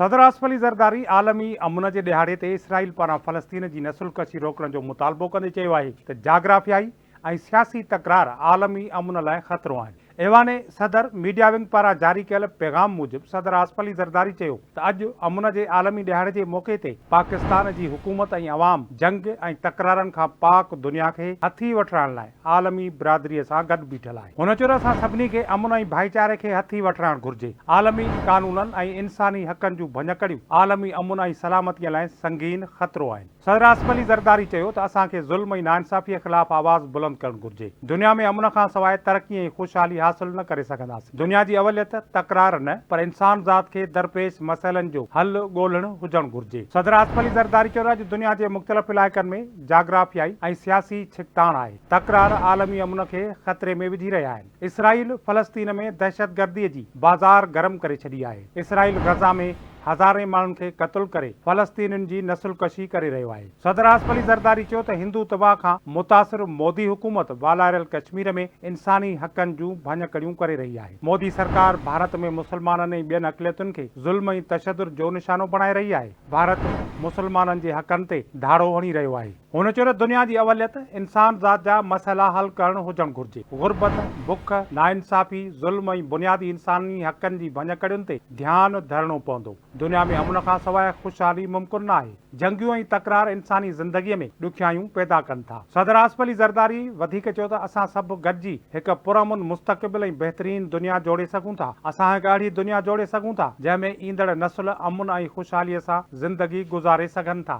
सदर आसिफ अली ज़रदारी आलमी अमुन जे ॾिहाड़े ते इसराइल पारां फ़लस्तीन जी नसुलकशी रोकण जो मुतालबो कंदे चयो आहे त जाग्राफियाई ऐं सियासी तकरार आलमी अमुन लाइ ख़तरो आहिनि। ऐवाने सदर मीडिया विंग पारां जारी कयल पैगाम मूजिब सदर आसिफ अली ज़रदारी चयो त अॼु अमुन जे आलमी ॾिहाड़े जे मौक़े ते पाकिस्तान जी हुकूमत ऐं अवाम जंग ऐं तकरारनि खां पाक दुनिया खे हथी वठण लाइ आलमी बिरादरीअ सां गॾु बीठल आहे। हुन चयो असां सभिनी खे अमुन ऐं भाईचारे खे हथी वठणु घुर्जे। आलमी कानूननि ऐं इंसानी हक़नि जूं भञकड़ियूं आलमी अमुन ऐं सलामतीअ लाइ संगीन ख़तरो आहिनि। सदर आसिफ अली ज़रदारी चयो त असांखे ज़ुल्म ऐं नाइंसाफ़ीअ ख़िलाफ़ आवाज़ बुलंद करणु घुर्जे। दुनिया में अमुन खां सवाइ तरक़ी ऐं ख़ुशहाली हासिल न करे सघंदासीं। दुनिया जी अवलियत तकरार न पर इंसान ज़ात खे दरपेश मसइलनि जो हल ॻोल्हणु हुजणु घुर्जे। सदर आसिफ अली ज़रदारी चयो अॼु दुनिया जे मुख़्तलिफ़ इलाइक़नि में जाग्राफियाई ऐं सियासी छिकताण आहे। तकरार आलमी अमुन खे ख़तरे में विझी रहिया आहिनि। इसराइल फ़लस्तीन में दहशतगर्दीअ जी बाज़ार गरम करे छॾी आहे। इसराइल गज़ा में हज़ारे माण्हुनि खे क़त्ल करे फ़लस्तीनियुनि जी नसुलकशी करे रहियो आहे। सदर आसिफ अली ज़रदारी चयो त हिंदू तबाह खां मुतासिर मोदी हुकूमत वालारियल कश्मीर में इंसानी हक़नि जूं भञकड़ियूं करे रही आहे। मोदी सरकार भारत में मुसलमाननि ऐं ॿियनि अक़लियतुनि खे ज़ुल्म ऐं तशदुद जो निशानो बणाए रही आहे। भारत मुसलमाननि जे हक़नि ते धाड़ो हणी रहियो आहे। हुन चयो त दुनिया जी अवलियत इंसान ज़ात जा मसइला हल करणु हुजणु घुर्जे। गुरबत, बुख, नाइंसाफ़ी, ज़ुल्म ऐं बुनियादी इंसानी हक़नि जी भञकड़ियुनि ते ध्यानु धरणो पवंदो। दुनिया में अमुन खां सवाइ ख़ुशहाली मुमकिन न आहे। जंगियूं ऐं तकरार इंसानी ज़िंदगीअ में ॾुखियायूं पैदा कनि था। सदर आसिफ अली ज़रदारी वधीक चयो त असां सभु गॾिजी हिकु पुरअमन मुस्तक़बिल ऐं बहितरीन दुनिया जोड़े सघूं था। असां हिकु अहिड़ी दुनिया जोड़े सघूं था जंहिं में ईंदड़ नसुल अमुन ऐं ख़ुशहालीअ सां ज़िंदगी गुज़ारे सघनि था।